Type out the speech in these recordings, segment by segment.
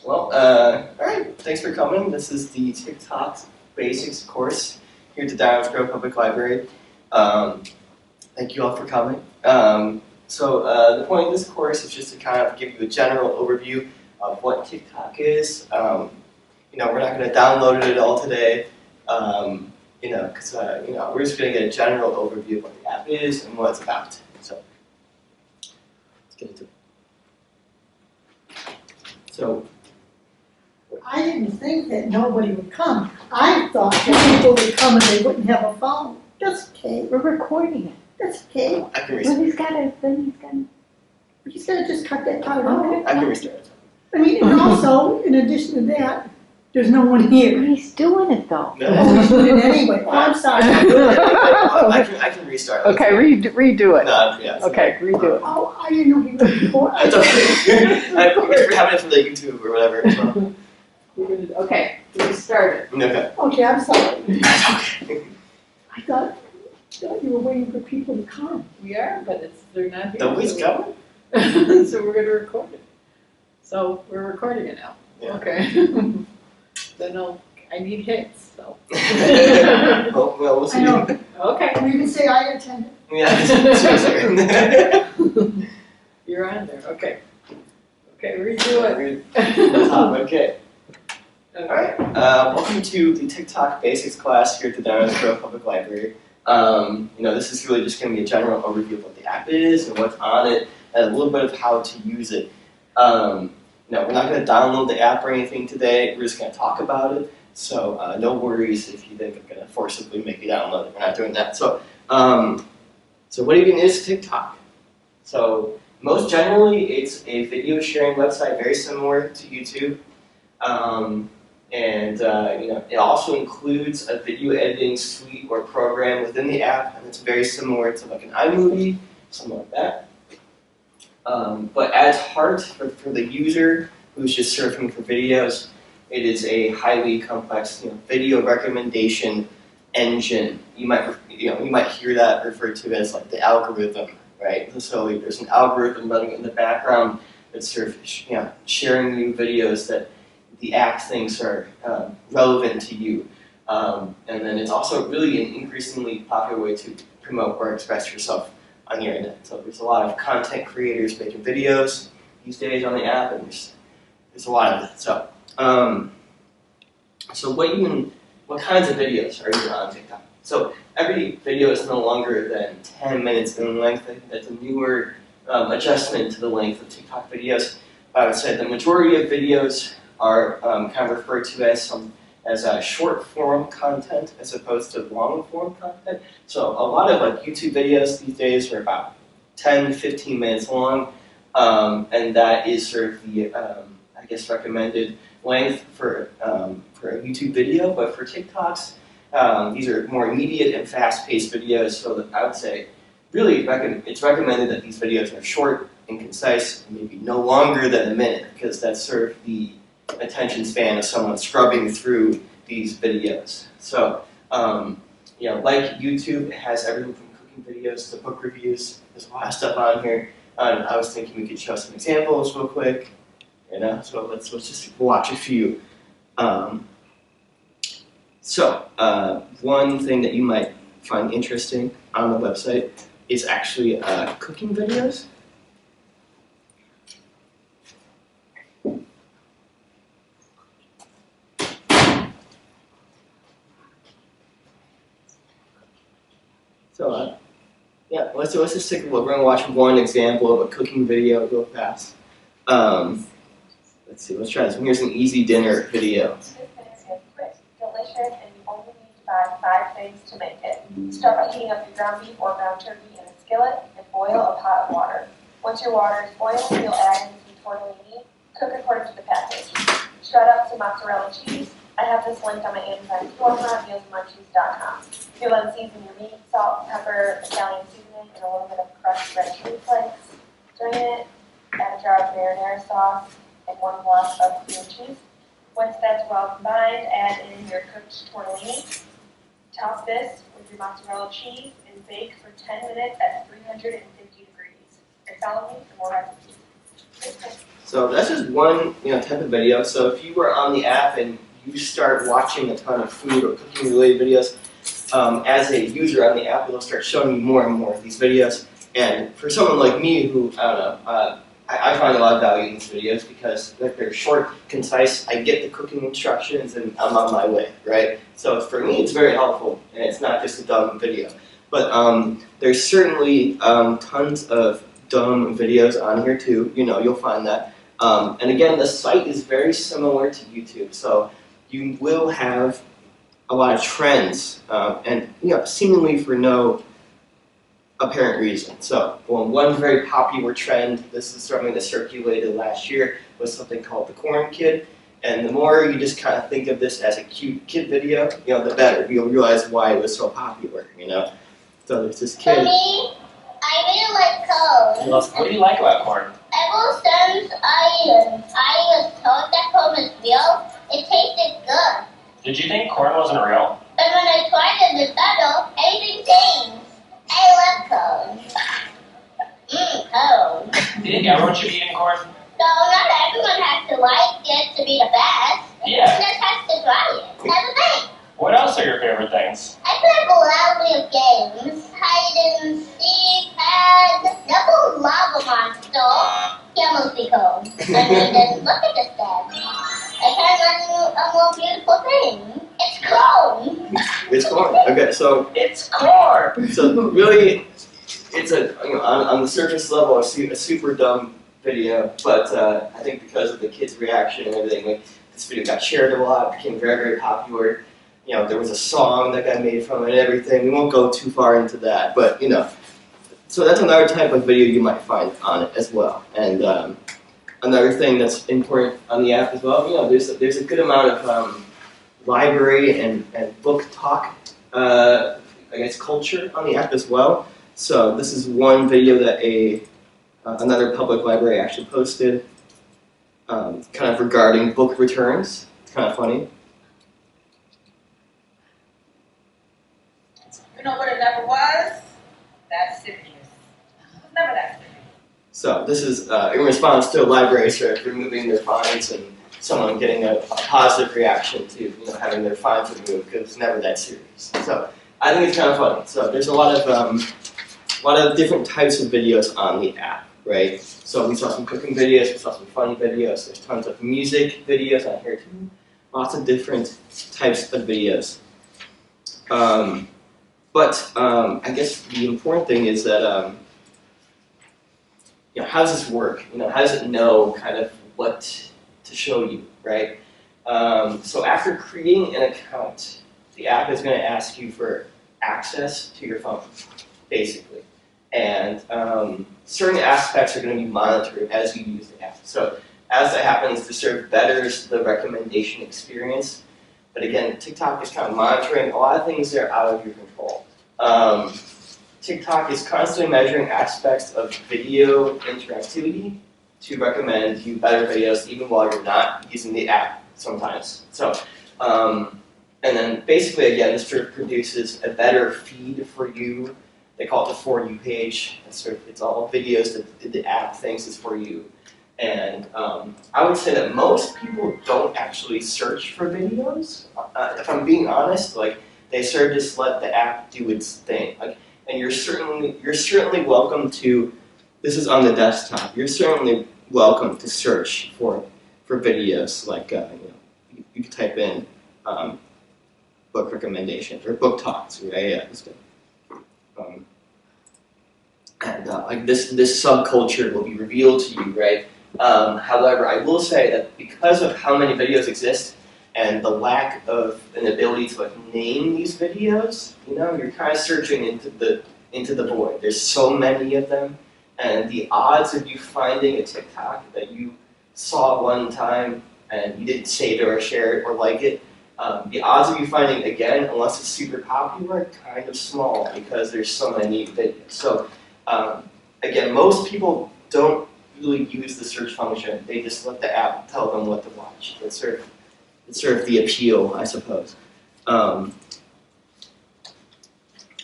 Well, all right, thanks for coming. This is the TikTok Basics course here at the Downers Grove Public Library. Thank you all for coming. The point of this course is just to kind of give you a general overview of what TikTok is. We're not going to download it all today, because we're just going to get a general overview of what the app is and what it's about. So, let's get into it. So, I didn't think that nobody would come. I thought that people would come and they wouldn't have a phone. That's okay. We're recording it. That's okay. I can Well, restart. He's gonna just cut that part out. I can restart it. I mean, and also, in addition to that, there's no one here. He's doing it though. No. Oh, he's doing it anyway. Oh, I'm sorry. I can restart. Okay, redo it. No, yeah. Okay, redo it. Oh, I didn't know he was before. It's okay. We're having it for the YouTube or whatever. So. Okay, we started. Okay. Okay, I'm sorry. Okay. I thought you were waiting for people to come. We are, but they're not here. Nobody's coming? So we're gonna record it. So we're recording it now. Yeah. Okay. Then I need hits, so. Well, we'll see. I know. Okay. And you can say I attended. Yeah, seriously. You're on there, okay. Okay, redo it. Okay. Alright, welcome to the TikTok Basics class here at the Downers Grove Public Library. This is really just going to be a general overview of what the app is and what's on it, and a little bit of how to use it. We're not going to download the app or anything today, we're just going to talk about it. So no worries if you think I'm going to forcibly make you download it, we're not doing that. So what even is TikTok? So most generally, it's a video sharing website very similar to YouTube. It also includes a video editing suite or program within the app, and it's very similar to like an iMovie, something like that. But at its heart, for the user who's just surfing for videos, it is a highly complex, video recommendation engine. You might hear that referred to as like the algorithm, right? So there's an algorithm running in the background that's sort of, sharing you videos that the app thinks are relevant to you. And then it's also really an increasingly popular way to promote or express yourself on the internet. So there's a lot of content creators making videos these days on the app, and there's a lot of it. So, what kinds of videos are even on TikTok? So every video is no longer than 10 minutes in length. I think that's a newer adjustment to the length of TikTok videos. I would say the majority of videos are kind of referred to as short form content as opposed to long form content. So a lot of like YouTube videos these days are about 10 to 15 minutes long, and that is sort of the recommended length for a YouTube video. But for TikToks, these are more immediate and fast-paced videos. So that I would say really it's recommended that these videos are short and concise, and maybe no longer than a minute, because that's sort of the attention span of someone scrubbing through these videos. So, like YouTube, it has everything from cooking videos to book reviews. There's a lot of stuff on here. I was thinking we could show some examples real quick. So let's just watch a few. One thing that you might find interesting on the website is actually cooking videos. So, let's just take a look. We're going to watch one example of a cooking video real fast. Let's see, let's try this one. Here's an easy dinner video. This dinner is quick, delicious, and you only need to buy 5 things to make it. Start by heating up your ground beef or ground turkey in a skillet and boil a pot of water. Once your water is boiled, you'll add in some tortellini. Cook according to the package. Shred up some mozzarella cheese. I have this linked on my Amazon storefront, mealsandmunchies.com. You'll then season your meat, salt, pepper, Italian seasoning, and a little bit of crushed red chili flakes. Drain it, add a jar of marinara sauce, and 1 block of cream cheese. Once that's well combined, add in your cooked tortellini. Toss this with your mozzarella cheese and bake for 10 minutes at 350 degrees. And follow me for more recipes. So that's just one type of video. So if you were on the app and you start watching a ton of food or cooking related videos, as a user on the app, it'll start showing you more and more of these videos. And for someone like me who, I don't know, I find a lot of value in these videos because they're short, concise, I get the cooking instructions and I'm on my way, right? So for me it's very helpful and it's not just a dumb video. But there's certainly tons of dumb videos on here too, you'll find that. And again, the site is very similar to YouTube, so you will have a lot of trends and seemingly for no apparent reason. So one very popular trend, this is something that circulated last year, was something called the Corn Kid. And the more you just kind of think of this as a cute kid video, the better. You'll realize why it was so popular, So there's this kid. For me, I really like corn. What do you like about corn? Ever since I was told that corn is real, it tasted good. Did you think corn wasn't real? But when I tried it in the bottle, everything changed. I love corn. Corn. Do you think everyone should be eating corn? So not everyone has to like it to be the best. Yeah. You just have to try it. That's the thing. What else are your favorite things? I play a variety of games. Hide and seek and double lava monster. He almost be cold. Then look at this then. I can learn a more beautiful thing. It's corn. It's corn. Okay, so It's corn! So really, it's on the surface level a super dumb video, but I think because of the kids' reaction and everything, this video got shared a lot, became very, very popular. There was a song that got made from it and everything. We won't go too far into that, but so that's another type of video you might find on it as well. And another thing that's important on the app as well, there's a good amount of library and book talk, culture on the app as well. So this is one video that another public library actually posted, kind of regarding book returns. It's kind of funny. You know what it never was? That's serious. It was never that serious. So this is in response to a library sort of removing their fines and someone getting a positive reaction to having their fines removed because it's never that serious. So I think it's kind of funny. So there's a lot of different types of videos on the app, right? So we saw some cooking videos, we saw some funny videos. There's tons of music videos on here too. Lots of different types of videos. But I guess the important thing is that how does this work? How does it know kind of what to show you, right? So after creating an account, the app is going to ask you for access to your phone, basically. And certain aspects are going to be monitored as you use the app. So as that happens, this sort of betters the recommendation experience. But again, TikTok is kind of monitoring a lot of things that are out of your control. TikTok is constantly measuring aspects of video interactivity to recommend you better videos even while you're not using the app sometimes. So, and then basically again, this sort of produces a better feed for you. They call it the For You page. It's all videos that the app thinks is for you. And I would say that most people don't actually search for videos. If I'm being honest, they sort of just let the app do its thing. And you're certainly welcome to. This is on the desktop. You're certainly welcome to search for videos. You could type in book recommendations or book talks, right? Yeah, that's good. This subculture will be revealed to you, right? However, I will say that because of how many videos exist and the lack of an ability to name these videos, you're kind of searching into the void. There's so many of them, and the odds of you finding a TikTok that you saw one time and you didn't save it or share it or like it, the odds of you finding it again, unless it's super popular, are kind of small because there's so many videos. So again, most people don't really use the search function. They just let the app tell them what to watch. It's sort of the appeal, I suppose.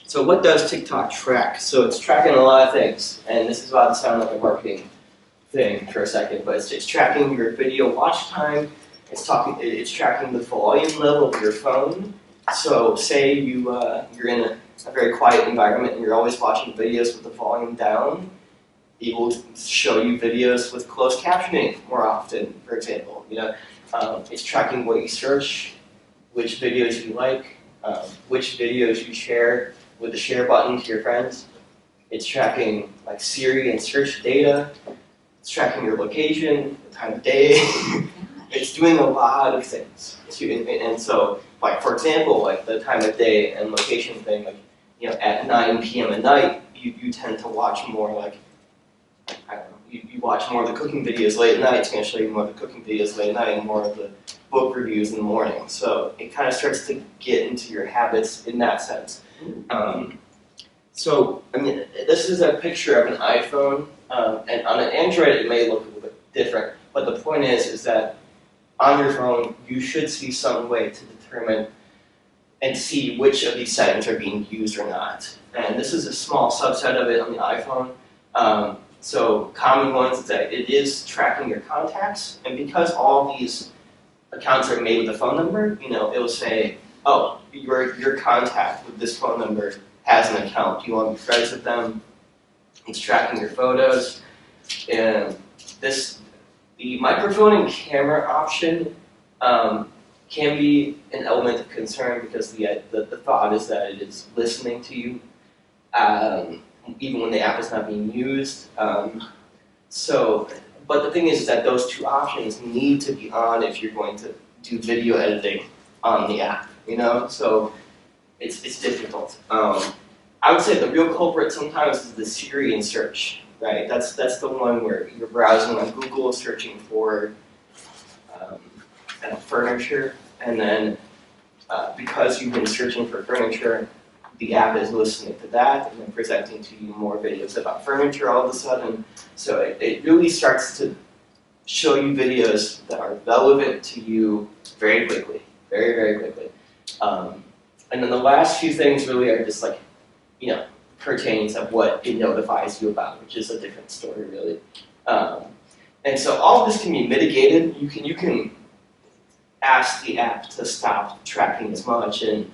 So what does TikTok track? So it's tracking a lot of things, and this is about to sound like a marketing thing for a second, but it's tracking your video watch time. It's tracking the volume level of your phone. So say you're in a very quiet environment and you're always watching videos with the volume down. It will show you videos with closed captioning more often, for example. It's tracking what you search, which videos you like, which videos you share with the share button to your friends. It's tracking like Siri and search data. It's tracking your location, the time of day. It's doing a lot of things. And so, like for example, like the time of day and location thing, like at 9 p.m. at night, you tend to watch more like, I don't know, you watch more of the cooking videos late at night. It's going to show you more of the cooking videos late at night and more of the book reviews in the morning. So it kind of starts to get into your habits in that sense. So, I mean, this is a picture of an iPhone, and on an Android it may look a little bit different, but the point is that on your phone you should see some way to determine and see which of these settings are being used or not. And this is a small subset of it on the iPhone. So common ones is that it is tracking your contacts, and because all these accounts are made with a phone number, it will say, oh, your contact with this phone number has an account. Do you want to be friends with them? It's tracking your photos. And the microphone and camera option can be an element of concern because the thought is that it is listening to you even when the app is not being used. But the thing is that those two options need to be on if you're going to do video editing on the app, So it's difficult. I would say the real culprit sometimes is the Siri and search, right? That's the one where you're browsing on Google, searching for furniture, and then because you've been searching for furniture, the app is listening to that and then presenting to you more videos about furniture all of a sudden. So it really starts to show you videos that are relevant to you very quickly, very, very quickly. And then the last few things really are just like, pertaining to what it notifies you about, which is a different story really. And so all of this can be mitigated. You can ask the app to stop tracking as much and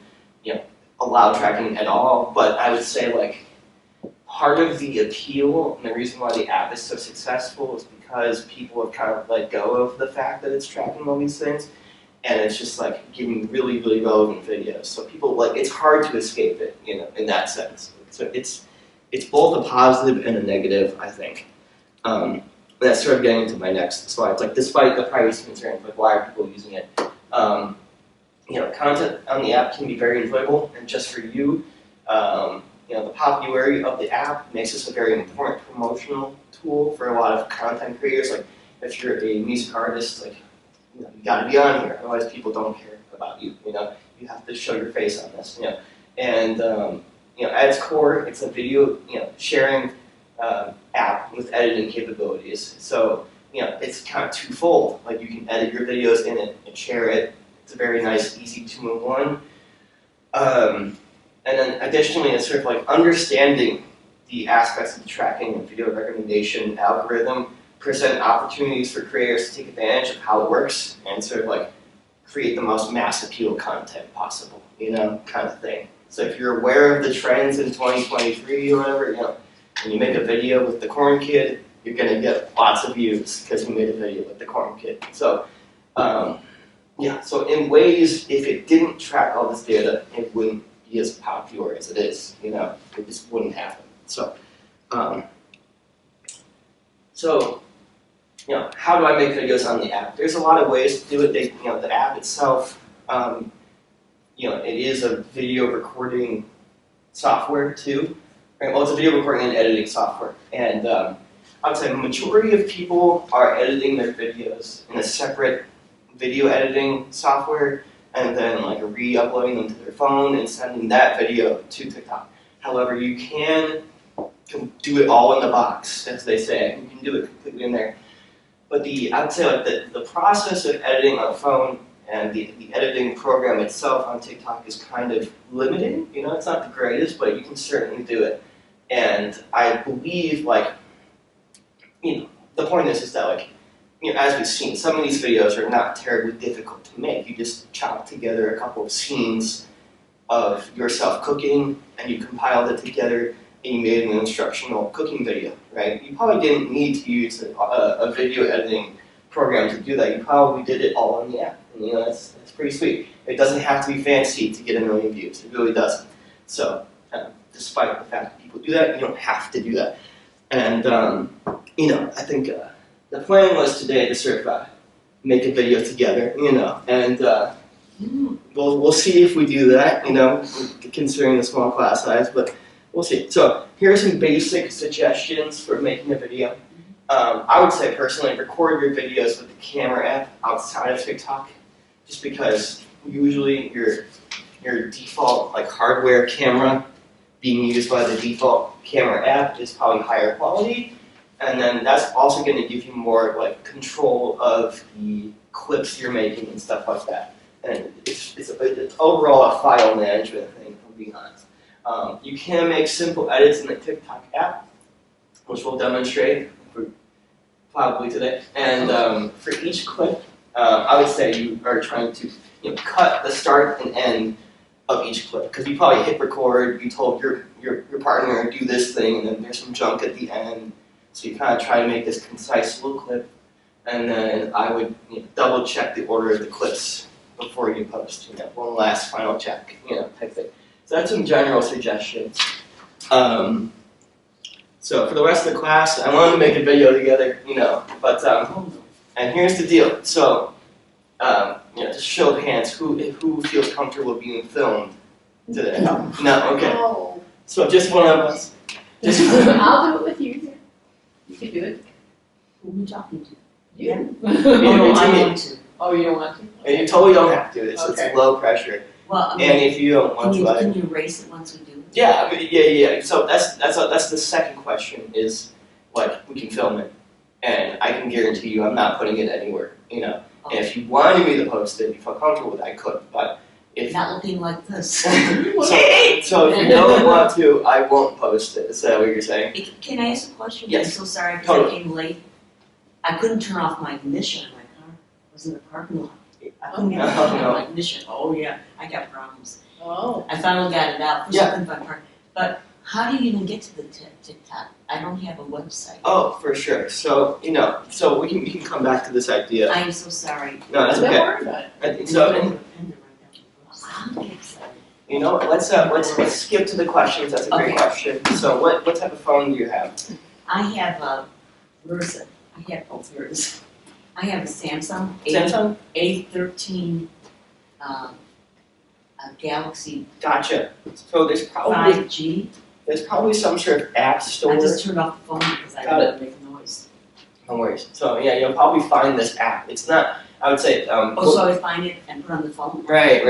allow tracking at all, but I would say like part of the appeal and the reason why the app is so successful is because people have kind of let go of the fact that it's tracking all these things, and it's just like giving really, really relevant videos. So people it's hard to escape it, in that sense. So it's both a positive and a negative, I think. That's sort of getting into my next slide. Like despite the privacy concerns, like why are people using it? Content on the app can be very enjoyable and just for you. The popularity of the app makes this a very important promotional tool for a lot of content creators. Like if you're a music artist, you got to be on here, otherwise people don't care about you. You have to show your face on this. And at its core, it's a video sharing app with editing capabilities. So it's kind of twofold. Like you can edit your videos in it and share it. It's a very nice, easy 2-in-1. And then additionally, it's sort of like understanding the aspects of the tracking and video recommendation algorithm present opportunities for creators to take advantage of how it works and sort of like create the most mass appeal content possible, kind of thing. So if you're aware of the trends in 2023 or whatever, when you make a video with the Corn Kid, you're gonna get lots of views because you made a video with the Corn Kid. So, so in ways, if it didn't track all this data, it wouldn't be as popular as it is, it just wouldn't happen. So, how do I make videos on the app? There's a lot of ways to do it. The app itself, it is a video recording software too. Right? Well, it's a video recording and editing software. And I would say the majority of people are editing their videos in a separate video editing software and then re-uploading them to their phone and sending that video to TikTok. However, you can do it all in the box, as they say. You can do it completely in there. But I would say the process of editing on a phone and the editing program itself on TikTok is kind of limited. It's not the greatest, but you can certainly do it. And I believe the point is that like, as we've seen, some of these videos are not terribly difficult to make. You just chop together a couple of scenes of yourself cooking, and you compiled it together, and you made an instructional cooking video, right? You probably didn't need to use a video editing program to do that. You probably did it all on the app, and that's pretty sweet. It doesn't have to be fancy to get 1 million views. It really doesn't. So, despite the fact that people do that, you don't have to do that. And I think the plan was today to sort of make a video together, and we'll see if we do that, considering the small class size, but we'll see. So here are some basic suggestions for making a video. I would say personally, record your videos with the camera app outside of TikTok, just because usually your default hardware camera being used by the default camera app is probably higher quality, and then that's also going to give you more control of the clips you're making and stuff like that. And it's overall a file management thing, if I'm being honest. You can make simple edits in the TikTok app, which we'll demonstrate probably today. And for each clip, I would say you are trying to cut the start and end of each clip, because you probably hit record, you told your partner do this thing, and then there's some junk at the end. So you kind of try to make this concise little clip, and then I would double check the order of the clips before you post. One last final check, type thing. So that's some general suggestions. So for the rest of the class, I wanted to make a video together, but and here's the deal. So just show of hands, who feels comfortable being filmed today? No, okay. Oh. So just one of us. I'll do it with you. You can do it. Who are we talking to? You. Oh, no, I me. want to. Oh, you don't want to? And you totally don't have to. It's Okay. low pressure. Well, I mean, And if you don't want to, can you erase it once we do it? yeah. Yeah. So that's the second question is we can film it, and I can guarantee you I'm not putting it anywhere. And if you wanted me to post it, if you felt comfortable with it, I could. But if Not looking like this. so if you don't want to, I won't post it. Is that what you're saying? Can I ask a question? Yes. I'm so sorry because Totally. I came late. I couldn't turn off my ignition in my car. I was in the parking lot. I couldn't get Oh, no. my ignition. Oh yeah, I got problems. Oh. I finally got it out. First Yeah. I couldn't find park. But how do you even get to the TikTok? I don't have a website. Oh, for sure. So so we can come back to this idea. I am so sorry. No, that's Don't okay. worry about it. I think so. And, How do you get started? let's skip to the questions. That's a great Okay. question. So what type of phone do you have? I have where is it? I have here it is. I have a Samsung Samsung. A13 a Galaxy Gotcha. So there's probably 5G. some sort of app store. I just turned off the phone because I Got didn't want to make noise. No worries. So yeah, you'll probably find this app. It's not. I would say. Oh, so I find it and put it on the phone? Right.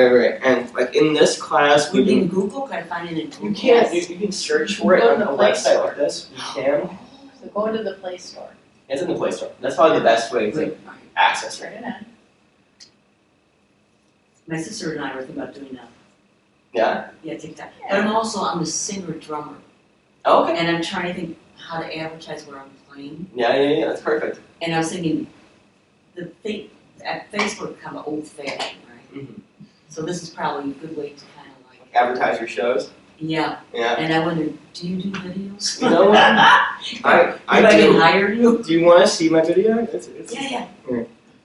And in this class, we Would it be can. in Google? Can I find it in Google? You can't. You can search for it Go on to a the Play website Store. like this. You can. So go into the Play Store. It's in the Play Store. That's probably the best way to Wait, access it. Turn it on. my sister and I were thinking about doing that. Yeah. Yeah, TikTok. But I'm a singer drummer, Oh, okay. and I'm trying to think how to advertise where I'm playing. Yeah. That's perfect. And I was thinking, Facebook kind of old fashioned, right? Mhm. So this is probably a good way to kind of like, Advertise your shows. yeah. Yeah. And I wonder, do you do videos? You know what? I Maybe I can do. hire you. Do you want to see my video? It's Yeah.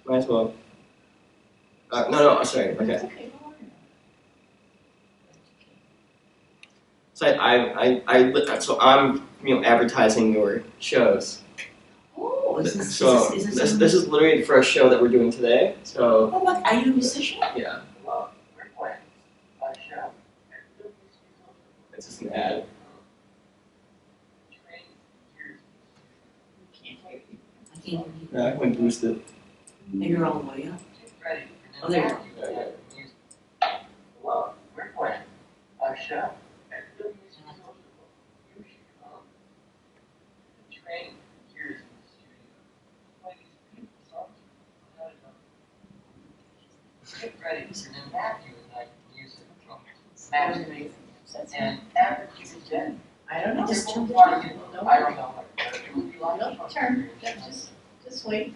might as well. No, sorry. Okay. It's okay, don't worry about it. So I'm advertising your shows. Oh, is this, So is this, this is literally the first show that we're doing today. So oh, look, are you a musician? yeah, it's just an ad. I can't hear you. I can boost it. And you're all the way up. Oh, there you go. We're playing a show. Train years in the studio. Play these beautiful songs. Get ready, and then Matthew and I music from Matthew. And after he's dead, I don't know. Just I turn don't it know, but it would be Don't turn, just wait.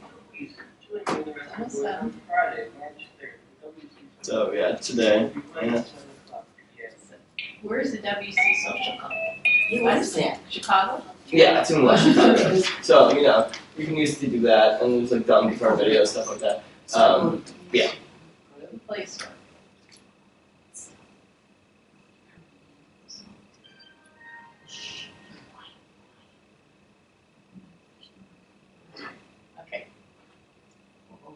Almost done. So yeah, today. Yeah. Where's the WC Social Club? Yeah, what is that? Chicago? Yeah, it's in Washington. So you can use to do that, and there's like dumb guitar videos, stuff like that. Yeah. Go to the Play Store. Okay.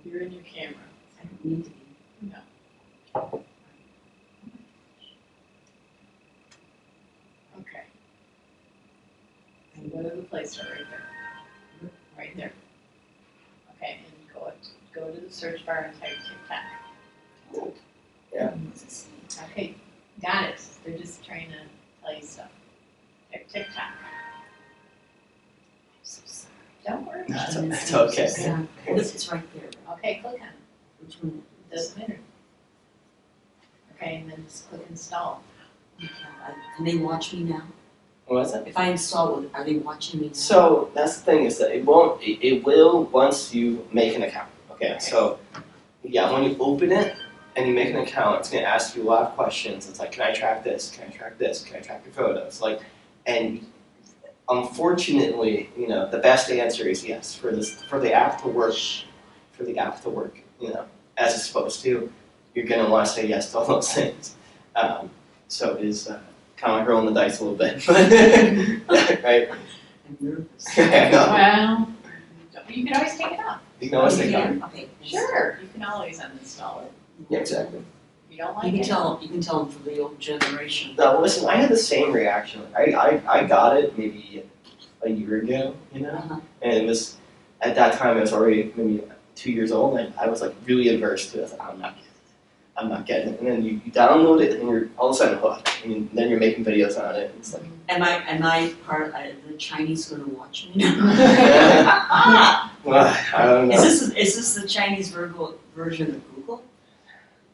You're in your camera. I don't need to be. Okay. And go to the Play Store right there. Right there. Okay, and go to the search bar and type TikTok. Yeah. Okay, got it. They're just trying to tell you stuff. Type TikTok. I'm so sorry. Don't worry about it. It's okay. It's right there. Okay, click on it. Which one? It doesn't matter. Okay, and then just click install. Can they watch me now? What is it? If I install it, are they watching me now? So that's the thing is that it won't. It will once you make an account. Okay. So yeah, when you open it and you make an account, it's gonna ask you a lot of questions. It's like, can I track this? Can I track this? Can I track your photos? Like, and unfortunately, the best answer is yes. For the app to work, as it's supposed to, you're gonna want to say yes to all those things. So it is kind of like rolling the dice a little bit, right? I'm nervous. I know. Well, you can always take it off. You can always take it. Yeah, okay. Sure, you can always uninstall it. Yeah, exactly. If you don't You like can it. tell them for the old generation. No, listen, I had the same reaction. I got it maybe a year ago, Uh-huh. and it was at that time I was already maybe 2 years old, and I was like really adverse to it. I was like, I'm not getting it. And then you download it, and you're all of a sudden hooked. I mean, then you're making videos on it. It's like, Am I part the Chinese gonna watch me now? I don't know. Is this the Chinese version of Google?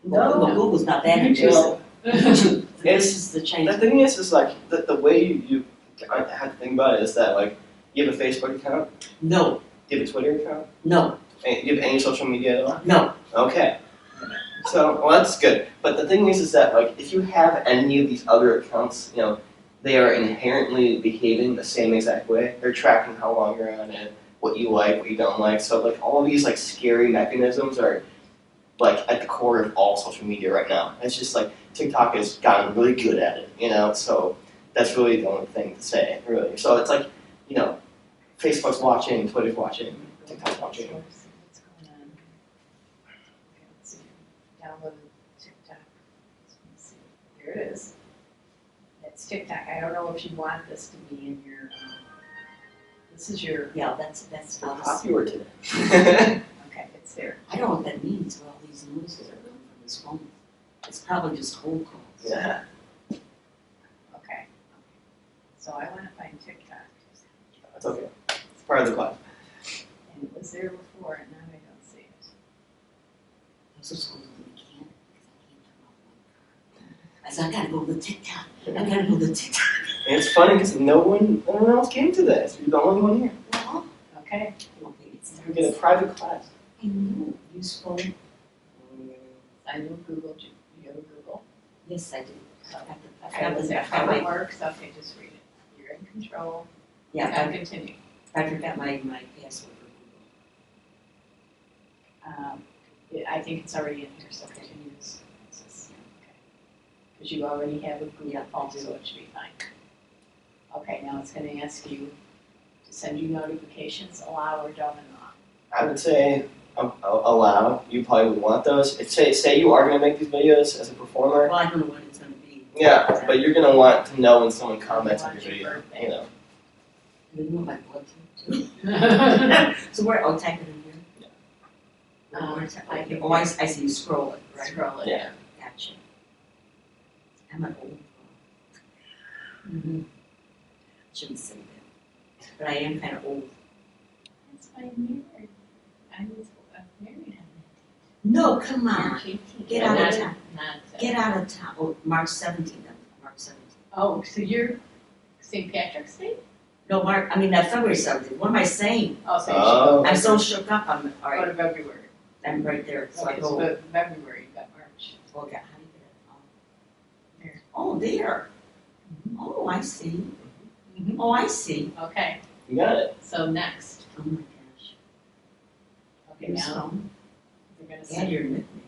No. Well, Google's not that No. interesting. This is the The Chinese. thing is like the way you have to think about it is that like you have a Facebook account, No, you have a Twitter account, no, and you have any social media at all. no. Okay. So, well, that's good. But the thing is that, like, if you have any of these other accounts, they are inherently behaving the same exact way. They're tracking how long you're on it, what you like, what you don't like. So, like, all these, like, scary mechanisms are, like, at the core of all social media right now. It's just, like, TikTok has gotten really good at it, So, that's really the only thing to say, really. So, it's like, Facebook's watching, Twitter's watching, TikTok's watching. What's going on? Okay, let's see. Download TikTok. Let's see. Here it is. It's TikTok. I don't know if you want this to be in your. This is your. Yeah, that's not Popular today. Okay, it's there. I don't know what that means. Where all these noises are coming from this phone. It's probably just cold calls. Yeah. Okay. So I want to find TikTok. That's okay. It's part of the class. And it was there before, and now I don't see it. I'm so scolded that we can't because I can't turn off my car. I said, I gotta go to TikTok. I gotta go to TikTok. And it's funny because no one else came to this. You're the only one here. Well, Okay. okay, it's You get a private class. I know. Use phone. I know Google. Do you go to Google? Yes, I do. Okay, let's see how it works. Okay, just read it. You're in control. Yeah, And continue. I forgot my password for Google. I think it's already in here, so continue this. Because you already have a Google phone, so it should be fine. Okay, now it's gonna ask you to send you notifications, allow or don't allow. I would say allow. You probably would want those. If say you are going to make these videos as a performer. Well, I don't know what it's gonna be. Yeah, but you're going to want to know when someone comments on your video. I didn't know my blood too. So where? Oh, type it in here. I can- Oh, I see you scroll it, right? Scroll it. Yeah. Gotcha. I'm an old phone. Shouldn't say that, but I am kind of old. That's my mirror. I was married on No, come that. on. March 18th. Get out of Not- town. not- Get out of town. Oh, March 17th. March 17th. Oh, so you're St. Patrick's Day? No, March, I mean, February 17th, what am I saying? Oh, so Oh. I'm so shook up, I'm, you all should go right, to February. I'm right there, so I Okay, go, so February, you got March. okay, how do you get it? Here. Oh, there. Oh, I see. Mhm. Oh, I see. Okay, You got it. so next, Oh my gosh. okay, Here's now some. we're gonna And say, your nickname.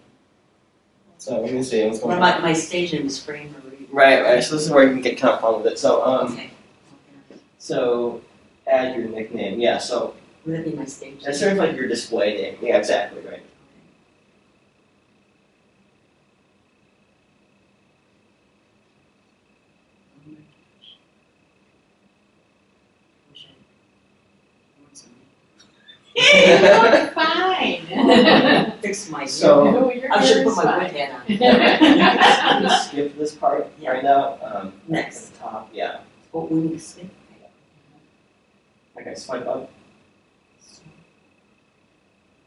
So let me see what's What going on. about my stage name is Frame Marie? Right. So this is where you can get kind of fun with it. So Okay. so add your nickname. Yeah. So Would that be my stage name? that's sort of like your display name. Yeah, exactly. Right. Oh my gosh. Wish I wrote something. you're fine. Fix my So- No, your I should hair put is my fine. wig hat on. You can skip this part Yeah. right now. Next. At the top. Yeah. Oh, we need to skip. Okay. Swipe up.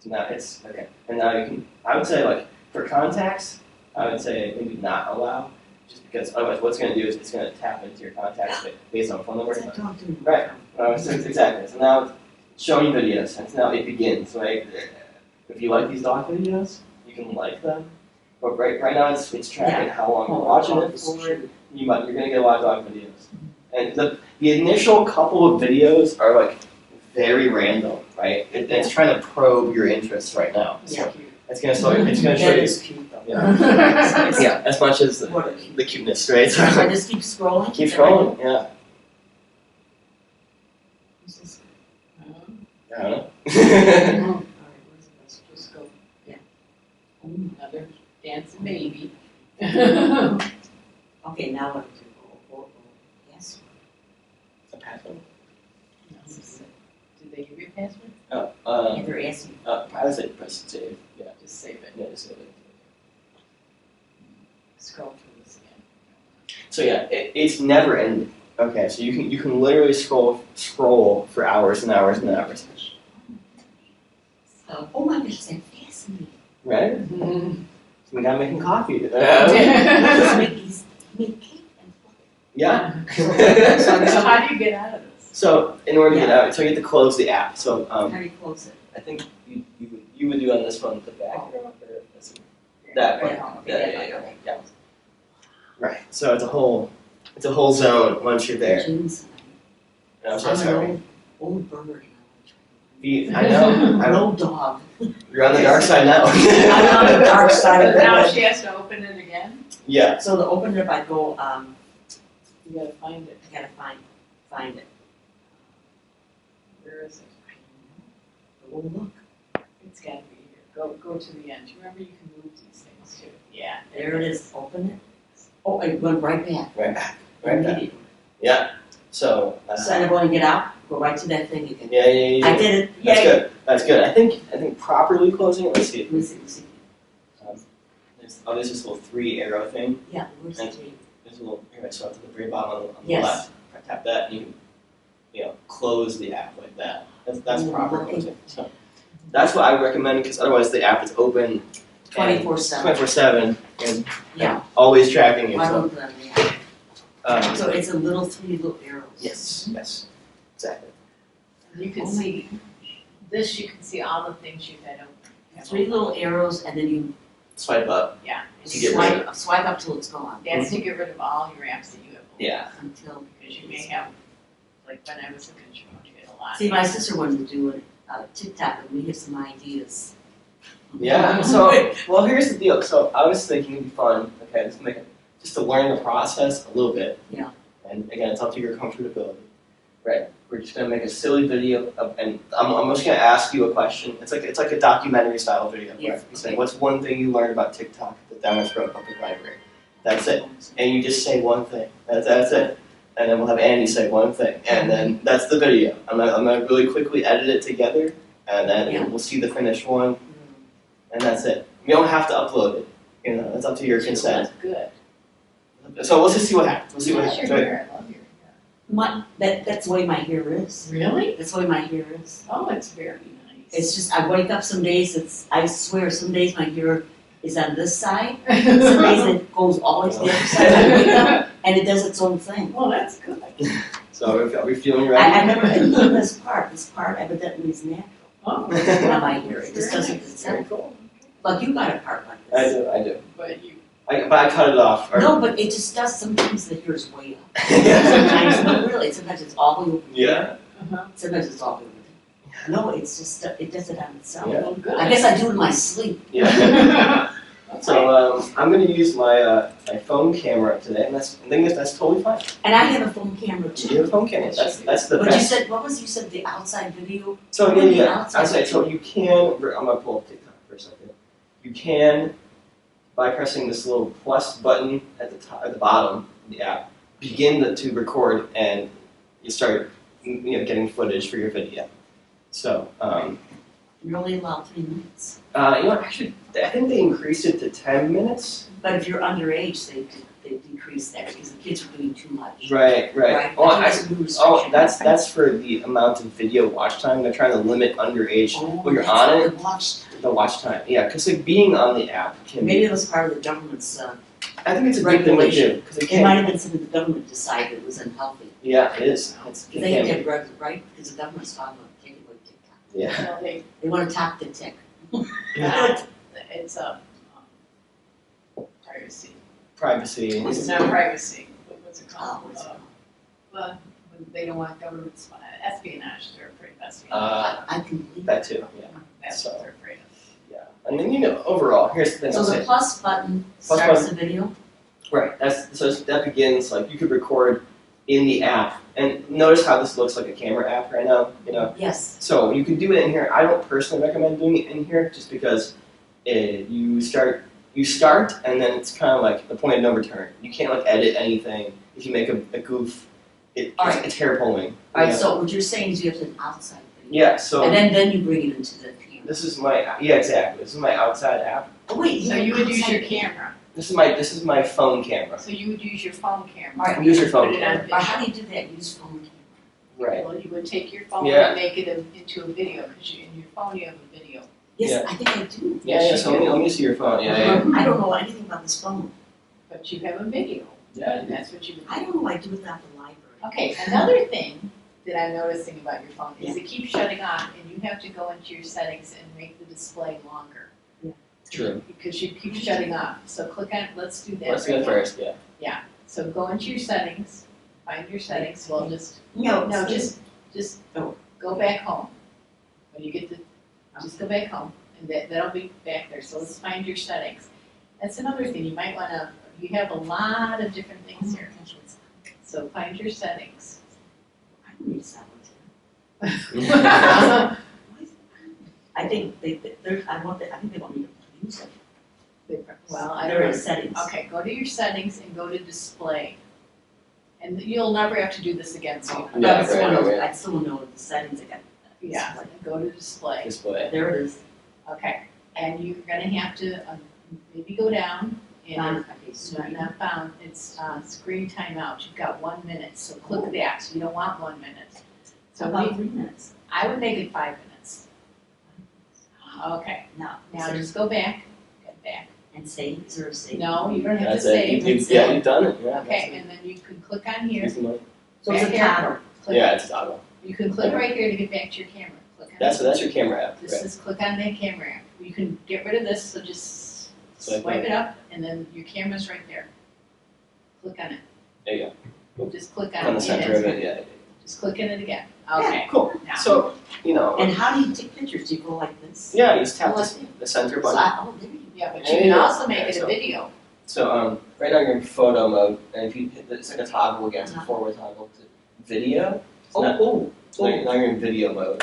So now it's okay. And now you can. I would say like for contacts, I would say maybe not allow, just because otherwise what's going to do is it's going to tap into your contacts based on phone number. What's that dog doing? Right. So exactly. So now it's showing videos, and so now it begins. Right. If you like these dog videos, you can like them. But right now it's tracking how long you're watching it for. You're gonna get a lot of dog videos, and the initial couple of videos are like very random, right? It's trying to probe your interests right now. So it's gonna show you. That is cute though. Yeah. Yeah. As much as What a cute. the cuteness, right? So I just keep scrolling? keep scrolling. Yeah. Who's this? I don't know. All right, where's it? Let's just go. Yeah. Oh, Another dancing baby. okay, now what do? Oh, yes. A password. Did they give you a password? Yeah, they're asking. I would say press save. Yeah. Just save it. Yeah, just save it. Scroll through this again. So yeah, it's never ending. Okay, so you can literally scroll for hours and hours and hours. Oh my gosh, that's fascinating. Right? Mm-hmm. So we gotta make him coffee. Just make cake and Yeah. So how do you get out of this? So in order to get out, so you have to close the app. So how do you close it? I think you would do on this one the back or this one. That one. Yeah. Right. So it's a whole zone once you're there. Jeans. And I'm so I'm sorry. an old bird. I know. An old dog. You're on the dark side now. I'm on the dark side of Now the she has to open it again? Yeah. So to open it up, I go, You gotta find it. I gotta find it. Where is it? Oh, look, It's gotta be here. Go to the end. You remember you can move these things too? Yeah. there it is, open it. Oh, it went right back. Right back. Right back. Immediately. Yeah. So. So I want to get out, go right to that thing again. Yeah. I did it, That's yay. good. That's good. I think properly closing it. Let's see. Let me see. There's this little 3 arrow thing. Yeah, where's the three? There's a little arrow, so at the very bottom on the Yes. left. Tap that, and you can, close the app like that. That's proper Okay. closing. So that's what I recommend, because otherwise the app is open 24/7. 24/7 and Yeah. always tracking you. I So, don't know, yeah. So it's a little 3 little arrows. yes, exactly. You can Oh my see, this you can see all the things you've had open. 3 little arrows, and then you Swipe up. Yeah. To get rid swipe up till it's gone. That's to get rid of all your apps that you have. open. Yeah. Until. Because you may have, like when I was looking at your phone, you had a lot. See, my sister wanted to do it, TikTok, and we have some ideas. Yeah. So, well, here's the deal. So I was thinking it'd be fun. Okay, let's make it just to learn the process a little bit. Yeah. And again, it's up to your comfortability. Right. We're just gonna make a silly video, and I'm just gonna ask you a question. It's like a documentary style video. Yes, Right? You say, okay. what's one thing you learned about TikTok at the Downers Grove Public Library? That's it. And you just say one thing. That's it. And then we'll have Andy say one thing, and then that's the video. I'm gonna really quickly edit it together, and then Yeah. we'll see the finished one, and that's it. You don't have to upload it. You know, that's up to your consent. That's good. So let's just see what happens. We'll see what That's happens. your Right? hair, I love your hair. That's the way my hair is. Really? That's the way my hair is. Oh, it's very nice. It's just, I wake up some days, I swear, some days my hair is on this side, some days it goes always the other side. I wake up and it does its own thing. Well, that's good. So are we feeling I ready? never, I love this part evidently is natural. Oh, From my hear, it just doesn't, Very cool. like you got a part like I this. do. but you, But I cut it off. Or- No, but it just does, sometimes the hair's way up. Sometimes, no, really, sometimes it's all the way over here. Yeah. Sometimes it's all the way over there. No, it's just, it does it on itself. Yeah. well, good. I guess I do it in my sleep. Yeah. So I'm gonna use my my phone camera today, and I think that's totally fine. And I have a phone camera You too. have a phone camera. That's the But you best. said, what was, you said the outside video? So What do you mean yeah. outside? Outside. So you can. I'm gonna pull up TikTok for a second. You can, by pressing this little plus button at the top, at the bottom of the app, begin to record, and you start getting footage for your video. So You're only allowed 3 minutes. actually, I think they increased it to 10 minutes. But if you're underage, they decrease that because the kids are doing too much. Right. Right? Oh, I think that's a new restriction. that's for the amount of video watch time. They're trying to limit underage Oh, when you're that's on what it. I watched. The watch time. Yeah, because like being on the app can. Maybe it was part of the government's, I think it's a good thing to do because it might have been something the government decided it was unhealthy. Yeah, it is. It's, it They have to can have drugs, right? Because the government's talking about taking away TikTok. be. Yeah. Well, They want to top the tick. it's privacy. Privacy. It's not privacy, but what's it Oh, called? what's it called? Well, when they don't want government espionage, they're afraid of espionage. I can believe That too. Yeah. That's what they're afraid of. Yeah. And then overall, here's the thing. So I'll the say. plus button Plus starts button. the video? Right. That begins like you could record in the app, and notice how this looks like a camera app right now. Yes. So you can do it in here. I don't personally recommend doing it in here just because you start, and then it's kind of like the point of no return. You can't like edit anything. If you make a goof, Alright. it's hair pulling. Alright, so what you're saying is you have an outside video. Yeah. So And then you bring it into the camera. this is my exactly. This is my outside app. Oh wait, So you would use your camera, This is my phone camera. so you would use your phone camera. Alright. Use your phone Put it on camera. Or how do you do that? Use phone camera. Right. Well, you would take your phone Yeah. and make it into a video, because in your phone you have a video. Yes, Yeah. I think I do. Yeah. So let me see your phone. Yeah. I don't know anything about this phone. But you have a video, Yeah. and that's what you would do. I don't know what I do without the library. Okay, another thing that I'm noticing about your phone is it keeps shutting off, and you have to go into your settings and make the display longer. True. Because you keep shutting off, so click on, let's do that. Let's go right now. first. Yeah. So go into your settings, find your settings, well, just Oh. go back home. When you get just go back home, and that'll be back there, so let's find your settings. That's another thing, you might wanna, you have a lot of different things here, so find your settings. I don't need Saboteur. I think I think they want me to use it. Well, I There don't are know. settings. Okay, go to your settings and go to display. And you'll never have to do this again, so. I Yeah, still right, know, right. I still know the settings again. Yeah, go to display. Display. There it is. Okay, and you're gonna have to maybe go down and Okay, it's so not found, it's screen timeout, you've got 1 minute, so click that, so you don't want 1 minute. So about 3 minutes. I would make it 5 minutes. Okay, Now, now just go back, get back. and save, is there a save? No, you don't have to That's save. it. You've done it. Yeah. Okay, and then you can click on here, Use the money. So it's a back here. toggle. click, Yeah, it's a toggle. you can click right here to get back to your camera. Click on That's your camera app. This Right. is click on that camera app. You can get rid of this, so just Swipe swipe it up, and then your camera's right there. Click on it. There you go. Just click on On the it. center of it. Yeah. Just click on it again. Okay. Cool. Now, So And how do you take pictures? Do you go like this? yeah, you just tap Oh, I the, see. the center So button. there you yeah, but Yeah, you can yeah, also make yeah, it a so- video. So right now you're in photo mode, and if you hit it's like a toggle again, it's a forward toggle to video. It's not- Oh, so now you're in video mode.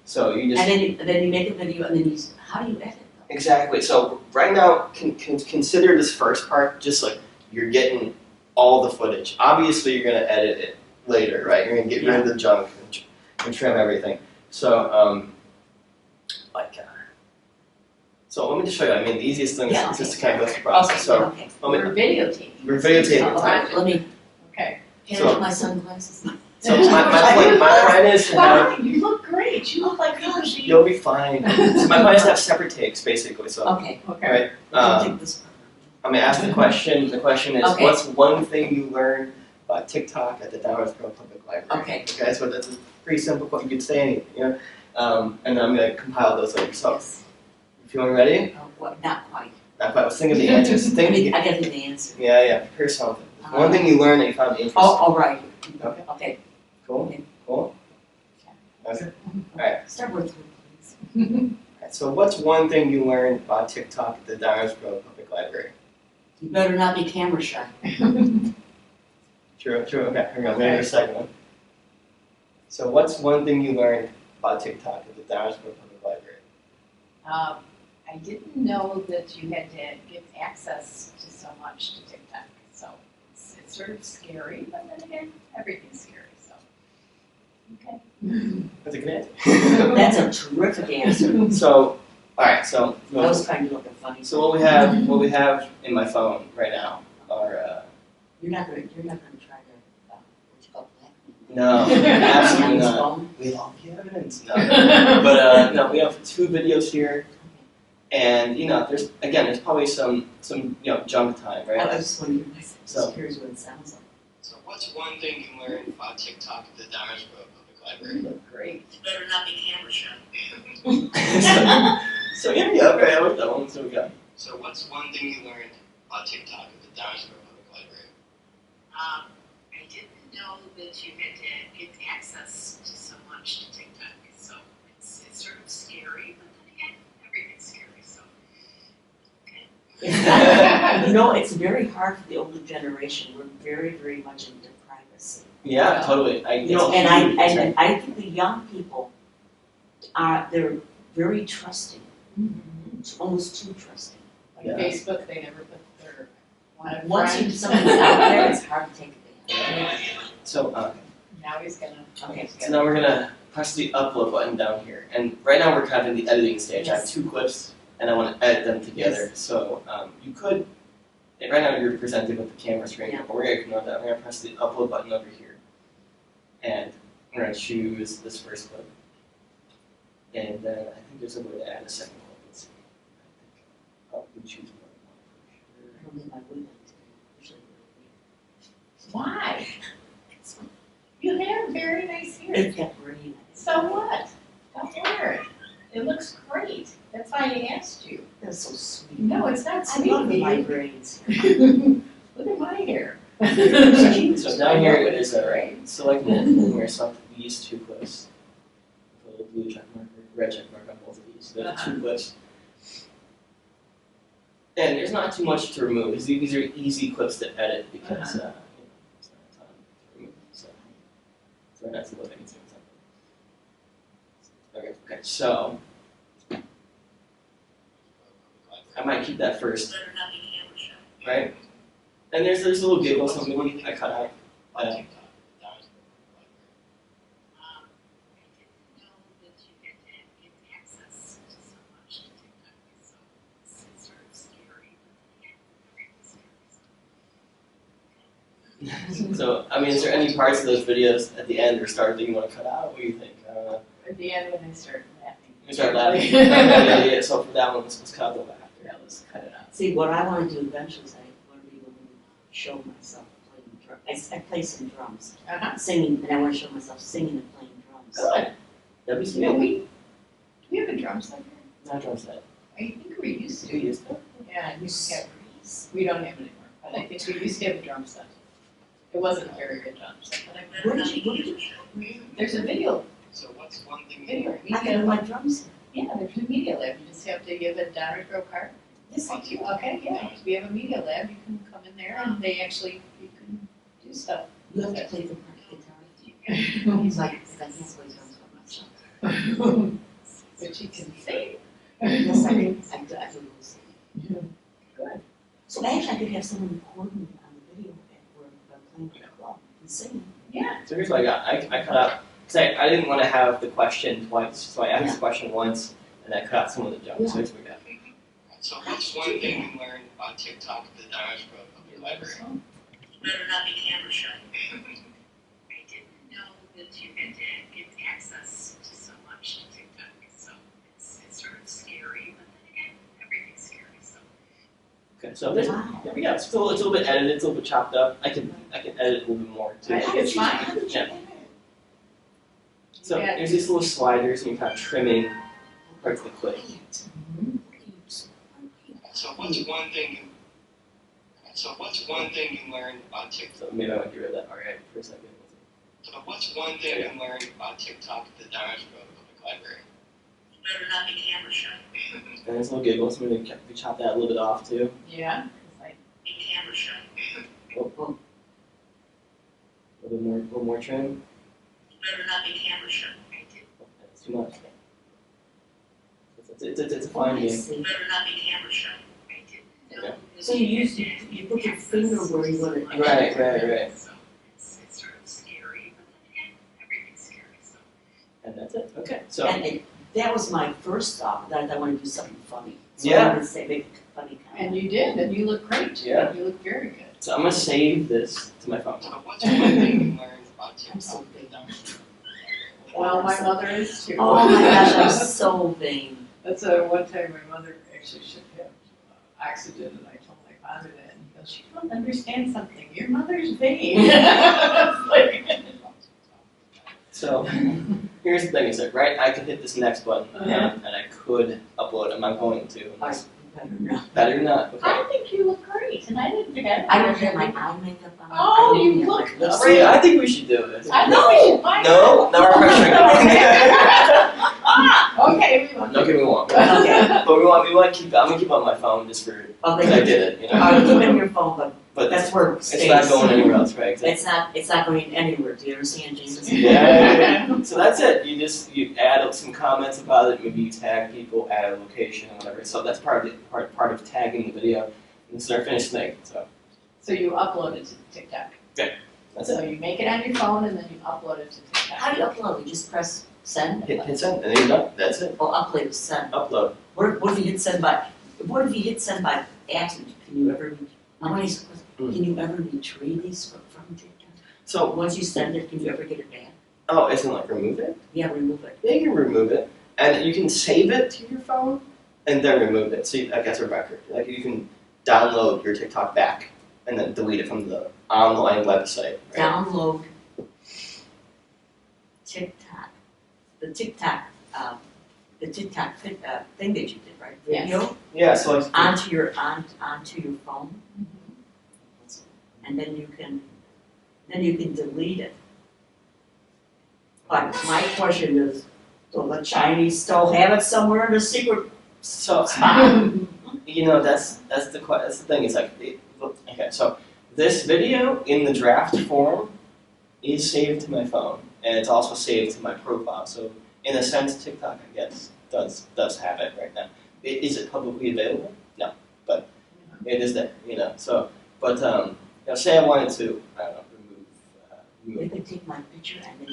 So you just and then you make a video, and then how do you edit? exactly. So right now, consider this first part just like you're getting all the footage. Obviously, you're gonna edit it later, right? You're gonna get rid of the junk and trim everything. So so let me just show you. I mean, the easiest thing is just to kind of go through the process. So Okay. let me- We're videotaping. we're videotaping. So, time. Let me, Okay. can So- I get my sunglasses? So my plan is to have. Wow, you look great. You look like Yoshi. You'll be fine. So my plan is to have separate takes, basically. So Okay. Okay. right. I'll take this. I'm gonna ask the question. The question is, Okay. what's one thing you learned about TikTok at the Downsboro Public Library. Okay. So that's a pretty simple question. You could say anything, you know? And then I'm gonna compile those later. So Yes. if you want ready, What, not quite. not quite. I was thinking of the answers. I Think, gotta think the answer. yeah. Here's something. One thing you learned that you found interesting. Oh, right. Okay. Okay. Cool. Cool. Okay. Alright. Start with three, please. So what's one thing you learned about TikTok at the Downsboro Public Library? You better not be camera shy. True. Okay, here we go. I'm gonna do a second one. So what's one thing you learned about TikTok at the Downsboro Public Library? I didn't know that you had to give access to so much to TikTok, so it's sort of scary, but then again, everything's scary, so. Okay. That's a good answer. That's a terrific answer. So, alright, so I was kind of looking funny. so what we have in my phone right now are You're not gonna try to, what you call blackmail. no, absolutely On his not. phone? We have all the evidence. No. But no, we have 2 videos here. And there's probably some junk time, right? I was just wondering, I was So- curious what it sounds like. So what's one thing you learned about TikTok at the Downsboro Public Library? You look great. You better not be camera shy. So okay, I like that one. So we got. So what's one thing you learned about TikTok at the Downsboro Public Library? I didn't know that you had to give access to so much to TikTok, so it's sort of scary, but then again, everything's scary, so. Okay. You know, it's very hard for the older generation, we're very, very much into privacy. Yeah, totally. You know, and I think the young people they're very trusting. It's almost too trusting. Like Yeah. Facebook, they never put their one Once friend. something's out there, it's hard to take advantage. So Now he's gonna. Okay. so now we're gonna press the upload button down here, and right now we're kind of in the editing stage. I have 2 clips, and I want to edit them together. So you could. And right now you're presented with the camera screen, Yeah. but we're gonna ignore that. We're gonna press the upload button over here, and we're gonna choose this first clip. And then I think there's a way to add a second clip. Let's see. I think we choose more than I don't think I would like to. Usually Why? You have very nice hair. it's got really nice. So what? Don't wear it. It looks great. That's why I asked you. That's so sweet. No, it's not I sweet. love the baby. librarians. Look at my hair. one. So down here it is select multiple. We're gonna select these 2 clips. Put a little blue check mark, red check mark on both of these. So there's 2 clips. And there's not too much to remove. These are easy clips to edit because it's not a ton to remove. So that's the look I can see. Okay, so I might keep that first, Better not be camera shy. right? And there's a little giggle, something I cut out. I didn't know that you had to give access to so much to TikTok, so it's sort of scary, but then again, everything's scary, so. So, I mean, is there any parts of those videos at the end or start that you want to cut out? What do you think? At the end when I start laughing. You start laughing. Yeah. So for that one, let's cut out the laughter. Yeah, let's cut it out. See, what I want to do eventually is I want to be able to show myself playing drums. I play some drums, singing, and I want to show myself singing and playing drums. Good. That'd be Yeah, sweet. do we have a drum set here? Not drum set. I think we used Do to. you use that? Yeah, we used to have, we don't have it anymore, but I think we used to have a drum set. It wasn't a very good drum set, but I Where did you there's a video, So what's one thing video, I media can lab. my drums Yeah, there's a media lab, you just have to give a Downers Grove card. Yes, I do. Okay, yeah, we have a media lab, you can come in there and they actually, you can do stuff. You have to play the guitar. He's like, I can't play drums by myself. But you can sing. Yes, I do. I do sing. Good. So actually, I could have someone recording me on the video where I'm playing with the club and singing. Yeah. So here's what I got. I cut out, because I didn't want to have the question twice, so I asked the question once, and I cut out some of the jokes. So here's what we got. So what's one thing you learned about TikTok at the Downs Grove Public Library? Better not be camera shy. I didn't know that you had to give access to so much to TikTok, so it's sort of scary, but then again, everything's scary, so. Okay, so there we go. It's a little bit edited, it's a little bit chopped up. I can edit it a little bit more too. I think it's fine. Yeah. So there's these little sliders and you're kind of trimming parts of the clip. So what's one thing you learned about TikTok? So maybe I might get rid of that alright for a second. So what's one thing you learned about TikTok at the Downs Grove Public Library? You better not be camera shy. And there's little giggles, so we chop that a little bit off too. Yeah, it's like, Be camera shy. A little more trim. You better not be camera shy. Oh, that's too much. It's a fine game. You better not be camera shy. Okay. So you put your finger where you want it. Right. So it's sort of scary, but then again, everything's scary, so. And that's it. Okay. So That was my first thought, that I want to do something funny. So Yeah. I would say make a funny comment. and you did, and you look great. Yeah. You look very good. so I'm gonna save this to my phone. So what's one thing you learned about I'm so TikTok? vain. Well, my mother is too. Oh my gosh, I'm so vain. That's one time my mother actually should have oxygen, and I told my father that, and he goes, "You don't understand something. Your mother's vain." It's like- So here's the thing: is that right? I could hit this next button and I could upload. I'm not going to. Better not. Okay. I think you look great, and I didn't forget. I don't have my eye makeup on. Oh, I don't you have my look lipstick. Ray, I think we should do this. I know we should find No, no pressure. Okay, we want. Don't get me wrong. Okay. But we want to keep. I'm gonna keep on my phone just for. Oh, Because I did it, you know. keep it on your phone, But that's where it it's stays. not going anywhere else, right? Exactly. It's not going anywhere. Do you understand, James? Yeah. So that's it. You add some comments about it. Maybe you tag people, add a location, or whatever. So that's part of tagging the video. And this is our finished thing. So you upload it to TikTok. That's So it. you make it on your phone and then you upload it to TikTok. How do you upload? You just press send? Hit send, and then you're done. That's it. Oh, upload is send. Upload. What if you hit send by, what if you hit send by accident? Can you ever, can you ever retrieve these from TikTok? So Once you send it, can you ever get it back? oh, isn't like remove it? Yeah, remove it. Yeah, you can remove it, and you can save it to your phone, and then remove it. So I guess a record. Like you can download your TikTok back, and then delete it from the online website. Right? Download TikTok, the TikTok thing that you did, right? Yes. Video Yeah. So like, onto your phone, and then you can delete it. But my question is, will the Chinese still have it somewhere in a secret so spot? you know that's the thing. It's like okay. So this video in the draft form is saved to my phone, and it's also saved to my profile. So in a sense, TikTok, I guess, does have it right now. Is it publicly available? No, but it is there. You know. So, but say I wanted to, I don't know, remove. They can take my picture and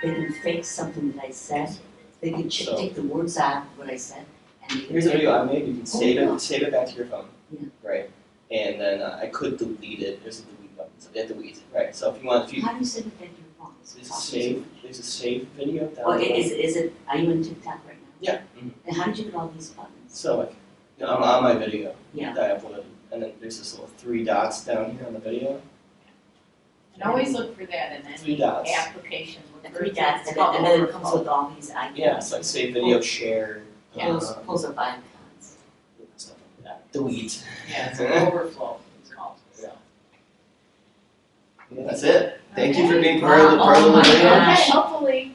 they can fake something that I said. They can take the words out of what I said. And they can Here's a take video I made. You can save it back to your phone. Yeah. Right. And then I could delete it. There's a delete button. So delete. Right. So if you want, How do you save it back to your phone? there's a save video down Well, below. is it? Are you in TikTok right now? Yeah. Mhm. And how did you get all these buttons? So like, I'm on my video Yeah. that I uploaded, and then there's this little 3 dots down here on the video. And always look for that in 3 any dots. application. The 3 dots, and then it comes with all these icons. Yeah, it's like save video, share, Pulls up icons. stuff like that. Delete. Yeah, it's an overflow. It's called. Yeah. Yeah, that's it. Thank you for Okay. being part of the Oh my video. gosh. Okay, hopefully